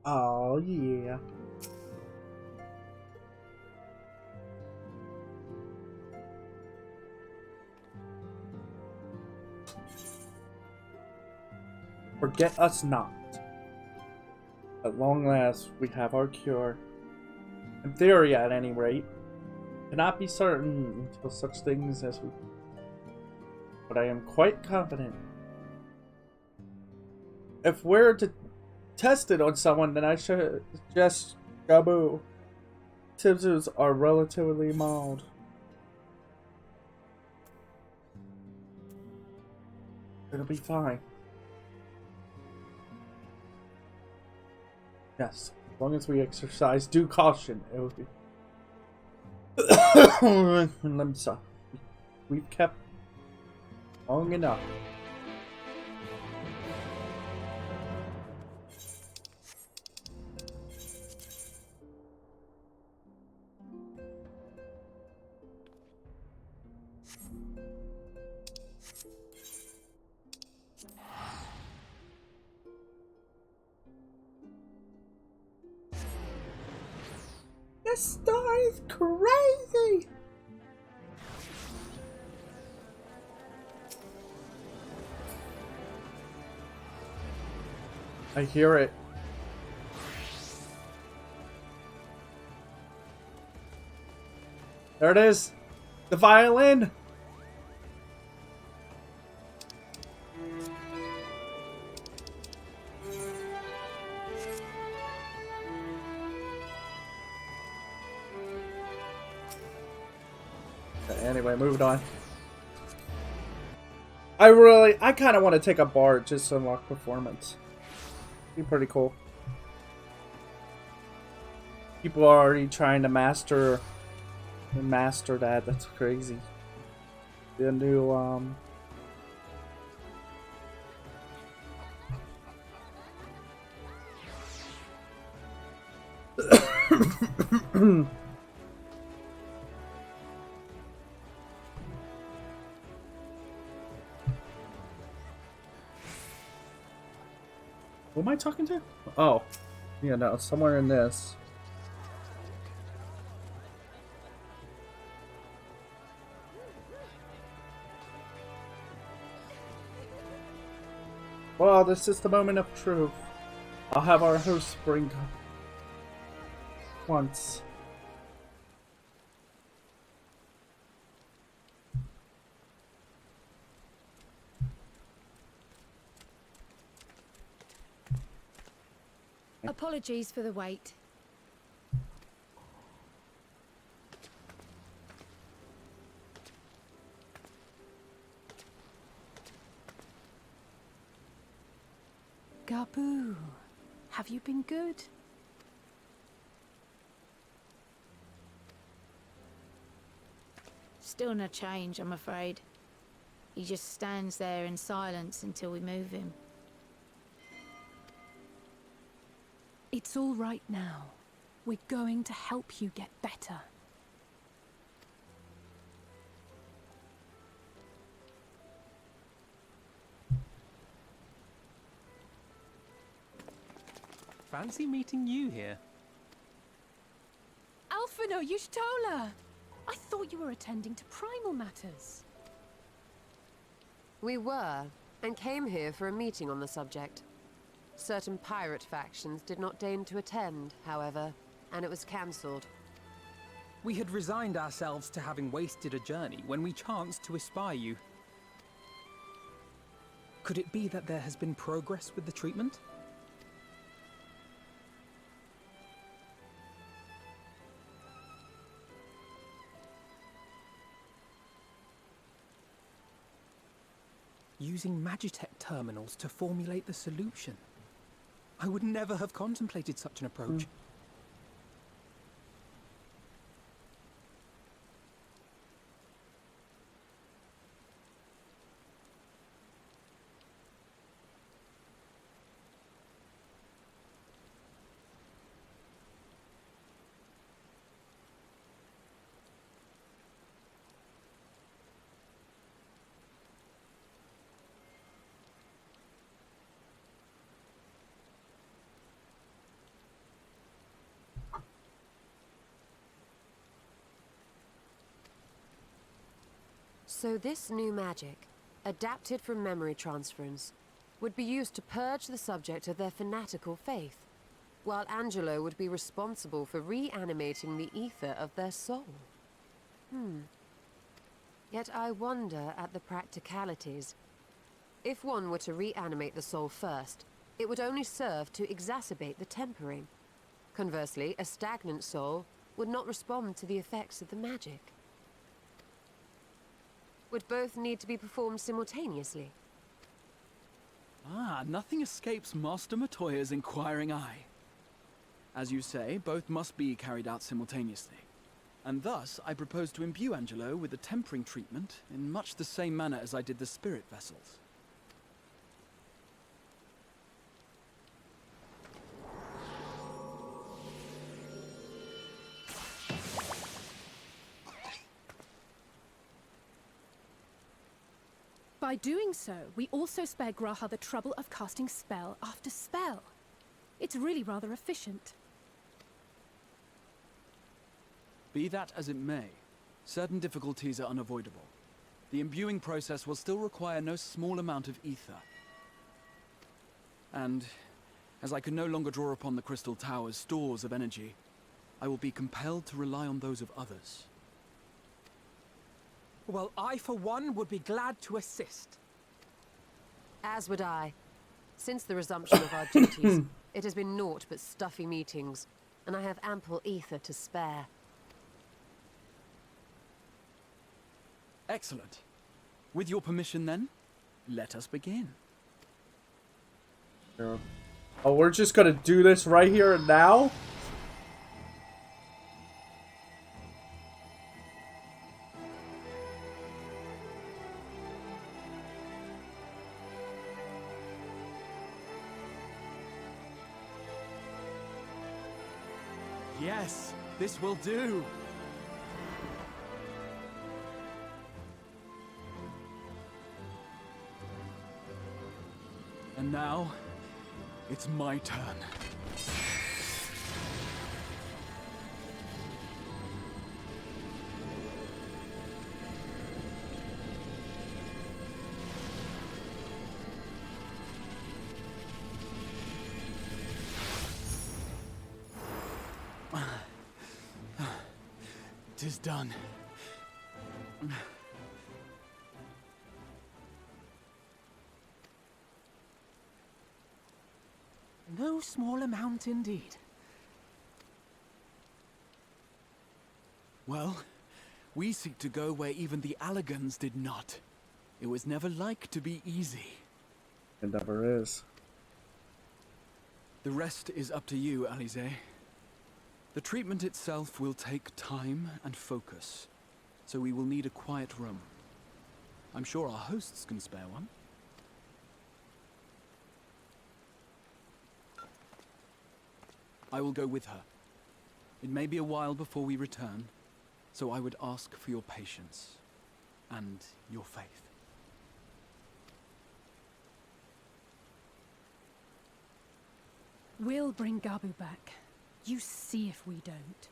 Oh, yeah. Forget us not. At long last, we have our cure. In theory, at any rate. Cannot be certain until such things as we... But I am quite confident. If we're to test it on someone, then I should suggest Gabu. Symptoms are relatively mild. It'll be fine. Yes, as long as we exercise due caution, it will be. Limsa. We've kept long enough. This star is crazy! I hear it. There it is! The violin! Anyway, moved on. I kind of want to take a bard just to unlock performance. Be pretty cool. People are already trying to master that. That's crazy. The new Who am I talking to? Oh. Yeah, no, somewhere in this. Well, this is the moment of truth. I'll have our host bring once. Apologies for the wait. Gabu, have you been good? Still no change, I'm afraid. He just stands there in silence until we move him. It's all right now. We're going to help you get better. Fancy meeting you here. Alphino Yushtola! I thought you were attending to primal matters. We were, and came here for a meeting on the subject. Certain pirate factions did not deign to attend, however, and it was cancelled. We had resigned ourselves to having wasted a journey when we chanced to espy you. Could it be that there has been progress with the treatment? Using Magitech terminals to formulate the solution. I would never have contemplated such an approach. So this new magic, adapted from memory transference, would be used to purge the subject of their fanatical faith, while Angelo would be responsible for reanimating the ether of their soul. Yet I wonder at the practicalities. If one were to reanimate the soul first, it would only serve to exacerbate the tempering. Conversely, a stagnant soul would not respond to the effects of the magic. Would both need to be performed simultaneously? Ah, nothing escapes Master Matoya's inquiring eye. As you say, both must be carried out simultaneously. And thus, I propose to imbue Angelo with the tempering treatment in much the same manner as I did the spirit vessels. By doing so, we also spare Graha the trouble of casting spell after spell. It's really rather efficient. Be that as it may, certain difficulties are unavoidable. The imbuing process will still require no small amount of ether. And, as I can no longer draw upon the Crystal Tower's stores of energy, I will be compelled to rely on those of others. Well, I, for one, would be glad to assist. As would I. Since the resumption of our duties, it has been naught but stuffy meetings, and I have ample ether to spare. Excellent. With your permission then, let us begin. Oh, we're just gonna do this right here and now? Yes, this will do. And now, it's my turn. It is done. No small amount indeed. Well, we seek to go where even the Allegans did not. It was never like to be easy. It never is. The rest is up to you, Alize. The treatment itself will take time and focus, so we will need a quiet room. I'm sure our hosts can spare one. I will go with her. It may be a while before we return, so I would ask for your patience and your faith. We'll bring Gabu back. You see if we don't.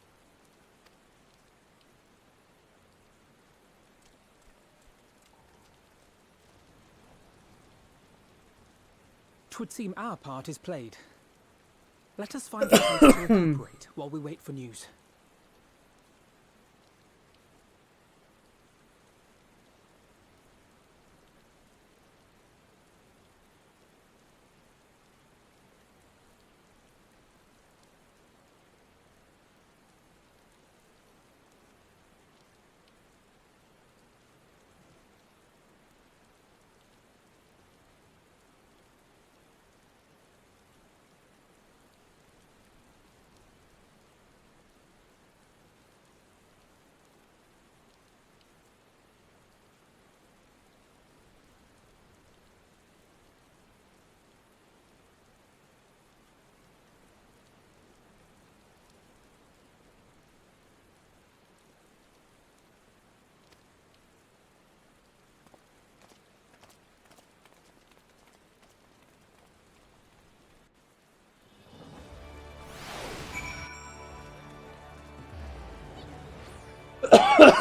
'Twould seem our part is played. Let us find a place to recuperate while we wait for news.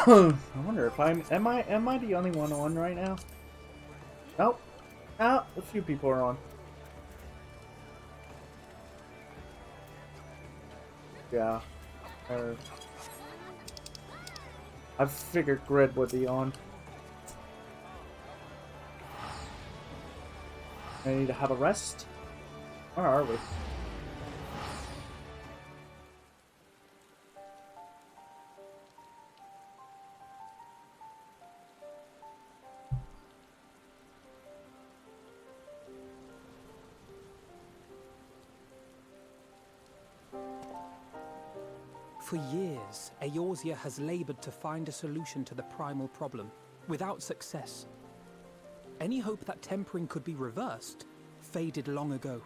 I wonder if I'm am I the only one on right now? Nope. Ah, a few people are on. Yeah. I figured Grid would be on. I need to have a rest. Where are we? For years, Eorzea has labored to find a solution to the primal problem, without success. Any hope that tempering could be reversed faded long ago.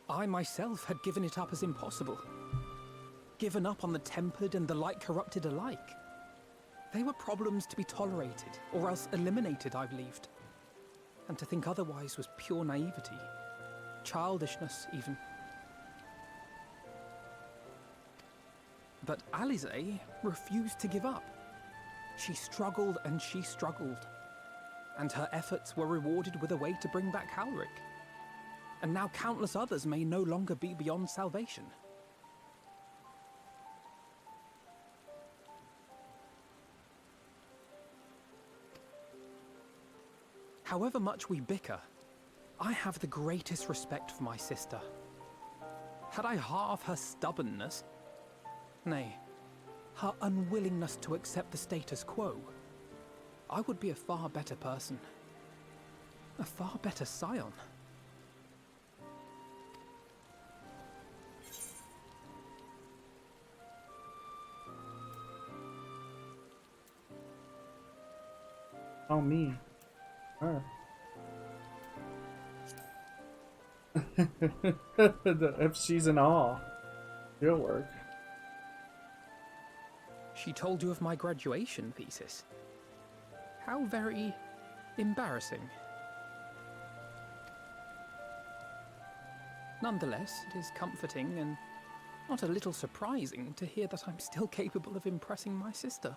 I myself had given it up as impossible. Given up on the tempered and the light corrupted alike. They were problems to be tolerated, or else eliminated, I believed. And to think otherwise was pure naivety. Childishness, even. But Alisaie refused to give up. She struggled and she struggled. And her efforts were rewarded with a way to bring back Halric. And now countless others may no longer be beyond salvation. However much we bicker, I have the greatest respect for my sister. Had I half her stubbornness, nay, her unwillingness to accept the status quo, I would be a far better person. A far better scion. Oh, me. Her. If she's in awe, it'll work. She told you of my graduation thesis. How very embarrassing. Nonetheless, it is comforting and not a little surprising to hear that I'm still capable of impressing my sister.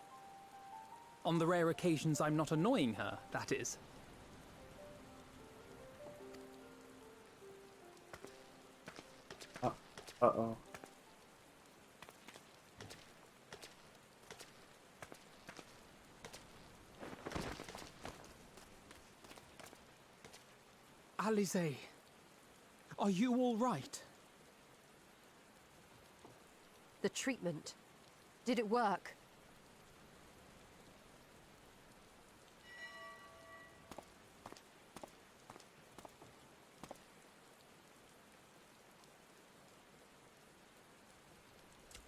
On the rare occasions I'm not annoying her, that is. Uh-oh. Alisaie, are you all right? The treatment. Did it work?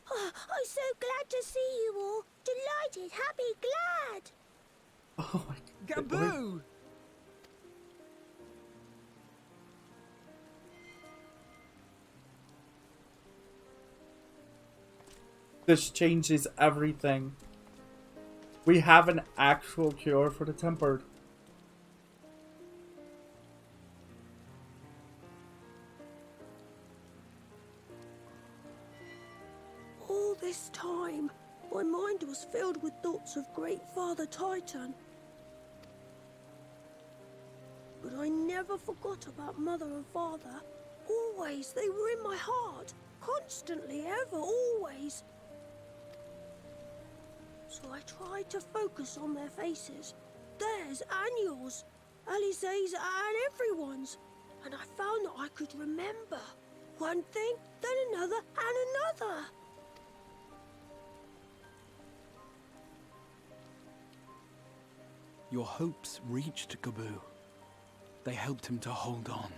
I'm so glad to see you all. Delighted, happy, glad. Oh my God. Gaboo! This changes everything. We have an actual cure for the tempered. All this time, my mind was filled with thoughts of Great Father Titan. But I never forgot about Mother and Father. Always, they were in my heart. Constantly, ever, always. So I tried to focus on their faces. Theirs and yours. Alisaie's and everyone's. And I found that I could remember. One thing, then another, and another. Your hopes reached Gaboo. They helped him to hold on.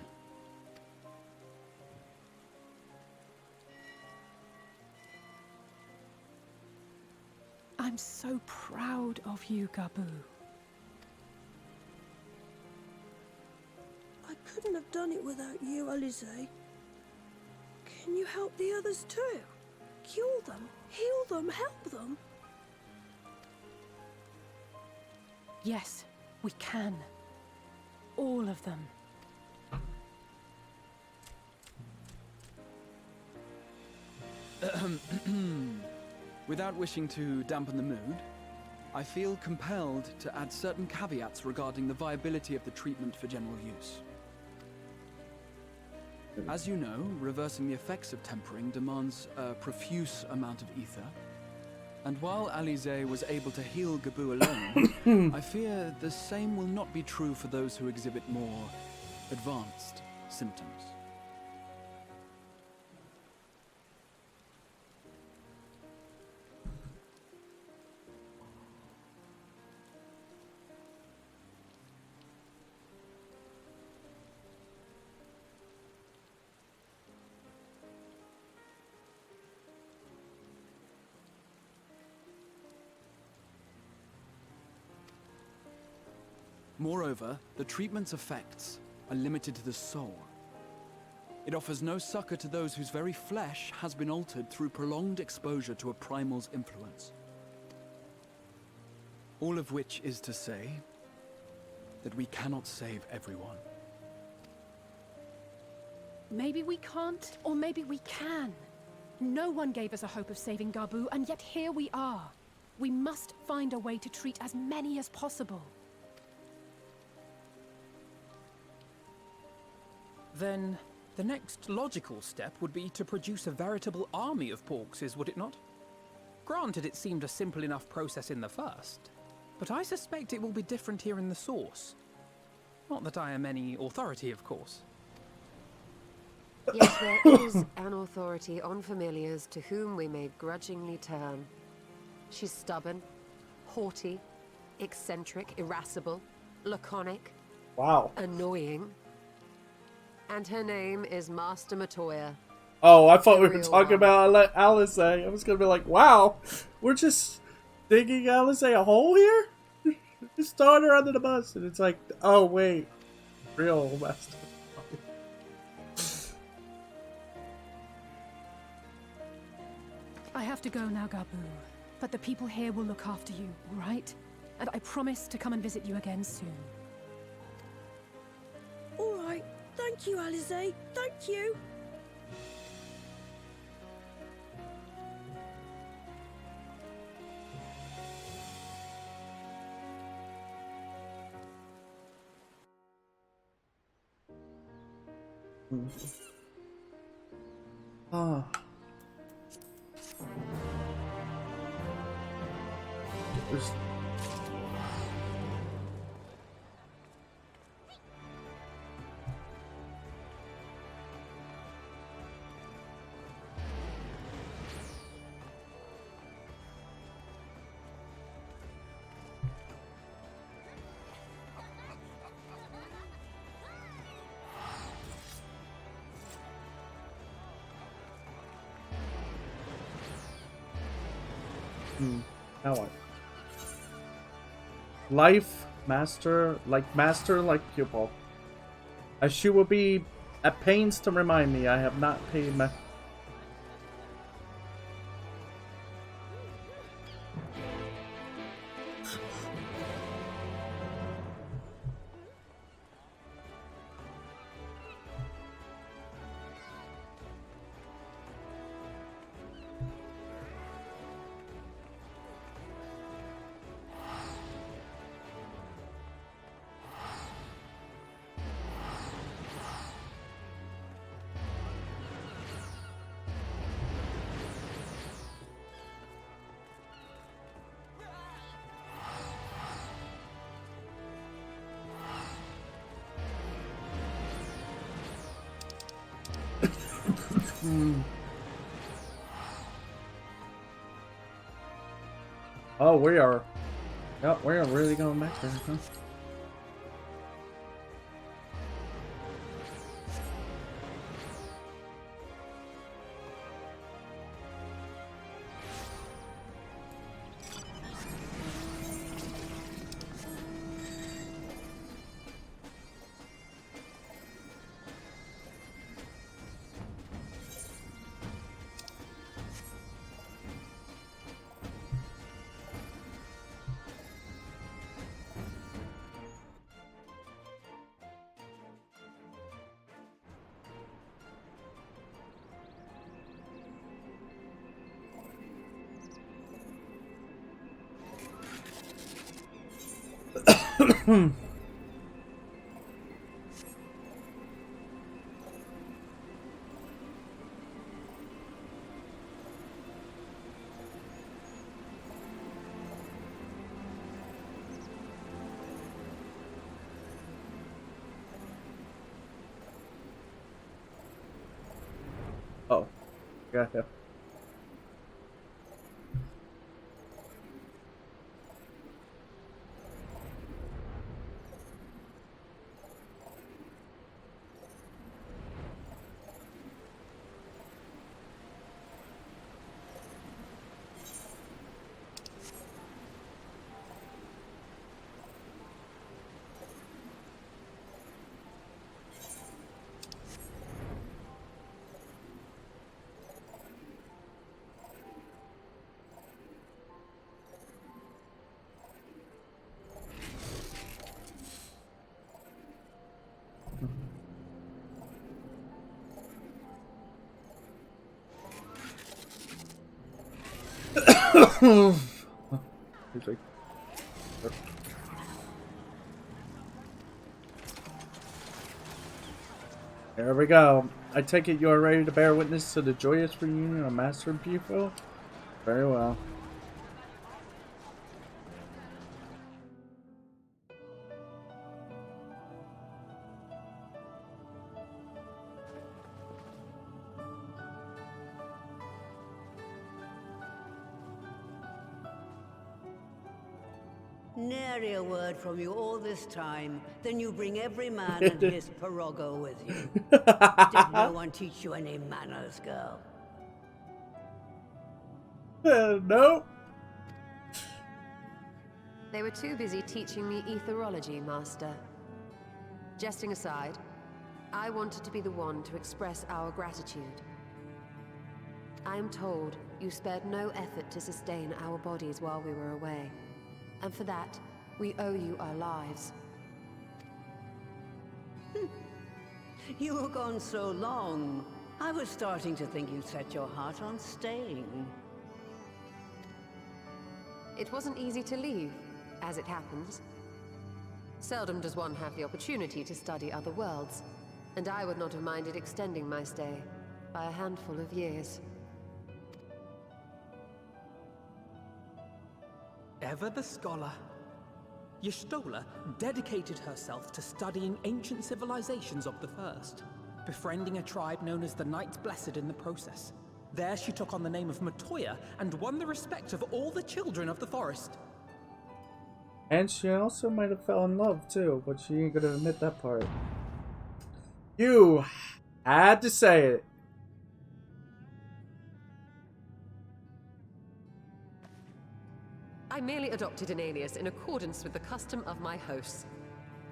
I'm so proud of you, Gaboo. I couldn't have done it without you, Alisaie. Can you help the others too? Cure them, heal them, help them? Yes, we can. All of them. Without wishing to dampen the mood, I feel compelled to add certain caveats regarding the viability of the treatment for general use. As you know, reversing the effects of tempering demands a profuse amount of ether. And while Alize was able to heal Gabu alone, I fear the same will not be true for those who exhibit more advanced symptoms. Moreover, the treatment's effects are limited to the soul. It offers no succor to those whose very flesh has been altered through prolonged exposure to a primal's influence. All of which is to say that we cannot save everyone. Maybe we can't, or maybe we can. No one gave us a hope of saving Gabu, and yet here we are. We must find a way to treat as many as possible. Then the next logical step would be to produce a veritable army of porkses, would it not? Granted, it seemed a simple enough process in the first, but I suspect it will be different here in the source. Not that I am any authority, of course. Yet there is an authority on familiars to whom we may grudgingly turn. She's stubborn, haughty, eccentric, irascible, laconic, Wow. annoying. And her name is Master Matoya. Oh, I thought we were Real talking about Alice. I was gonna be like, wow, we're just digging Alice a hole here? Just throwing her under the bus. And it's like, oh, wait. Real Master. I have to go now, Gabu. But the people here will look after you, all right? And I promise to come and visit you again soon. All right. Thank you, Alize. Thank you. Ah. There's... Now what? Life, master like pupil. As she will be at pains to remind me, I have not paid my... Oh, we are. Yep, we are really going back there, huh? Oh, gotcha. He's like, there we go. I take it you are ready to bear witness to the joyous reunion of Master and Pupil? Very well. Nary a word from you all this time. Then you bring every man and his pirogo with you. Did no one teach you any manners, girl? No. They were too busy teaching me etherology, Master. Jesting aside, I wanted to be the one to express our gratitude. I am told you spared no effort to sustain our bodies while we were away. And for that, we owe you our lives. You were gone so long. I was starting to think you'd set your heart on staying. It wasn't easy to leave, as it happens. Seldom does one have the opportunity to study other worlds, and I would not have minded extending my stay by a handful of years. Ever the scholar. Y'shtola dedicated herself to studying ancient civilizations of the First, befriending a tribe known as the Knights Blessed in the process. There she took on the name of Matoya and won the respect of all the children of the forest. And she also might have fell in love too, but she ain't gonna admit that part. You had to say it. I merely adopted an alias in accordance with the custom of my hosts.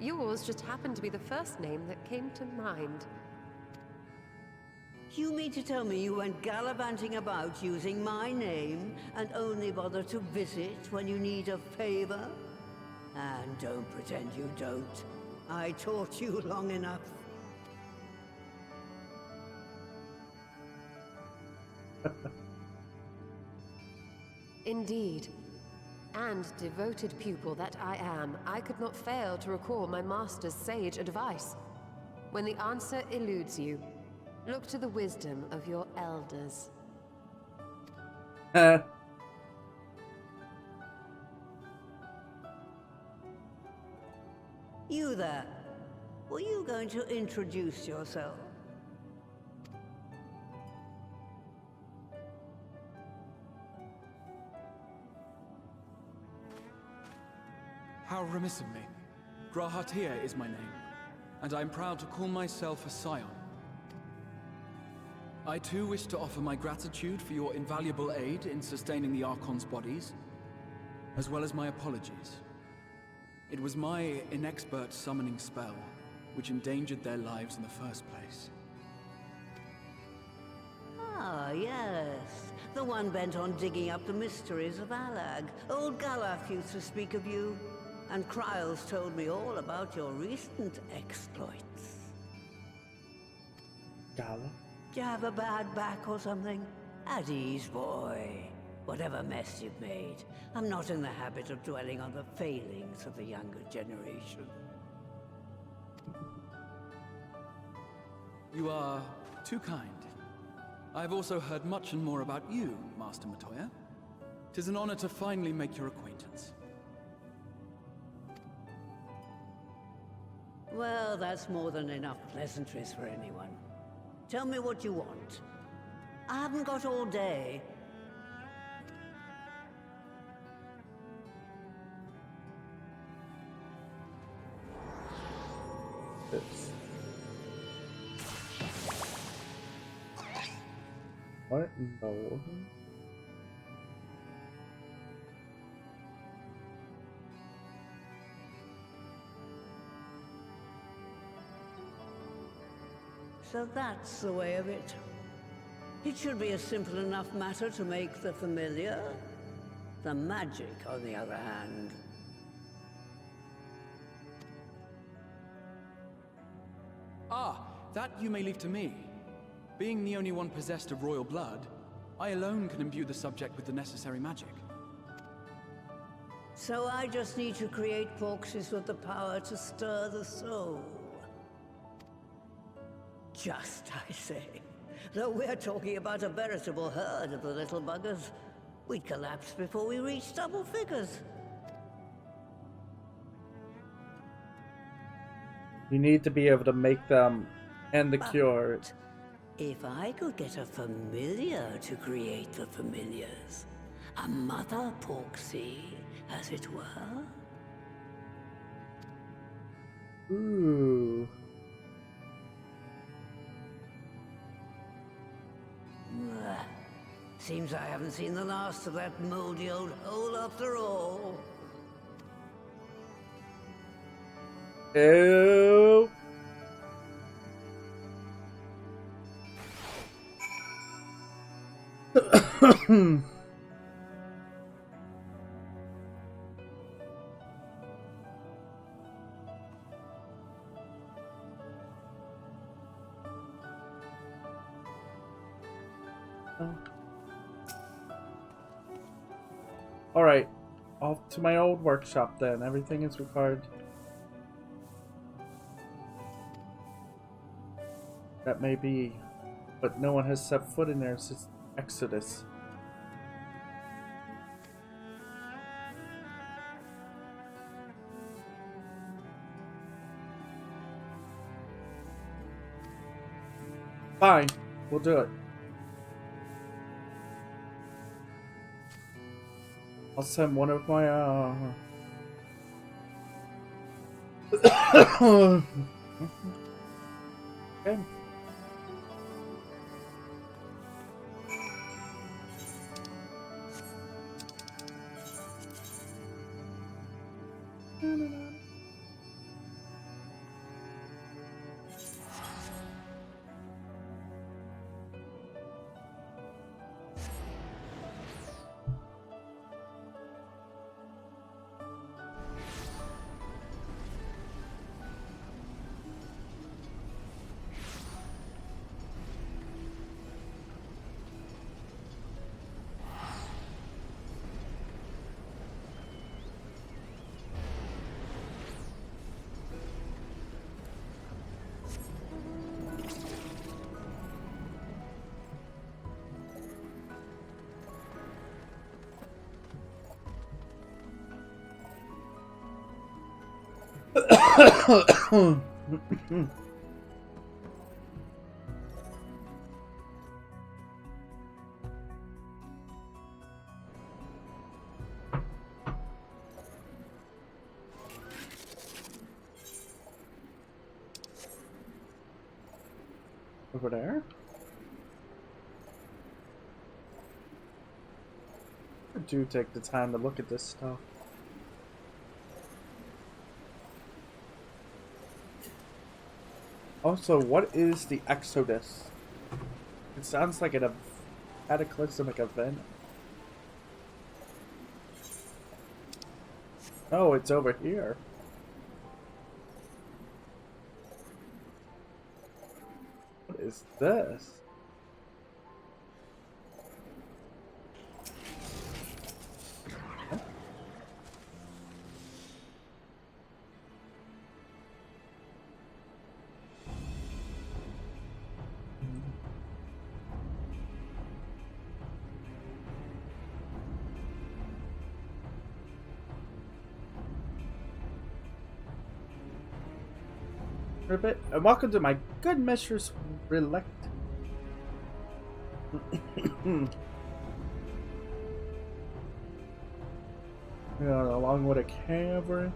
Yours just happened to be the first name that came to mind. You mean to tell me you went gallivanting about using my name and only bother to visit when you need a favor? And don't pretend you don't. I taught you long enough. Indeed. And devoted pupil that I am, I could not fail to recall my master's sage advice. When the answer eludes you, look to the wisdom of your elders. You there. Were you going to introduce yourself? How remiss of me. Grahatia is my name, and I am proud to call myself a scion. I too wish to offer my gratitude for your invaluable aid in sustaining the Archon's bodies, as well as my apologies. It was my inexpert summoning spell which endangered their lives in the first place. Ah, yes. The one bent on digging up the mysteries of Alag. Old Galaf used to speak of you, and Kryles told me all about your recent exploits. Gala? Do you have a bad back or something? At ease, boy. Whatever mess you've made, I'm not in the habit of dwelling on the failings of the younger generation. You are too kind. I've also heard much and more about you, Master Matoya. 'Tis an honor to finally make your acquaintance. Well, that's more than enough pleasantries for anyone. Tell me what you want. I haven't got all day. Oops. What in the world? So that's the way of it. It should be a simple enough matter to make the familiar. The magic, on the other hand. Ah, that you may leave to me. Being the only one possessed of royal blood, I alone can imbue the subject with the necessary magic. So I just need to create boxes with the power to stir the soul. Just, I say. Though we're talking about a veritable herd of the little buggers, we'd collapse before we reached double figures. You need to be able to make them and the cure. If I could get a familiar to create the familiars, a mother Porksy, as it were. Ooh. Seems I haven't seen the last of that moldy old hole after all. Ew. Alright, off to my old workshop then. Everything is required. That may be, but no one has set foot in there since Exodus. Fine, we'll do it. I'll send one of my okay. Over there? I do take the time to look at this stuff. Also, what is the Exodus? It sounds like a cataclysmic event. Oh, it's over here. What is this? Ribbit, and welcome to my good measures relect. Yeah, along with a cavern.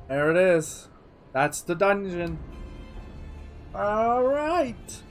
There it is. That's the dungeon. All right.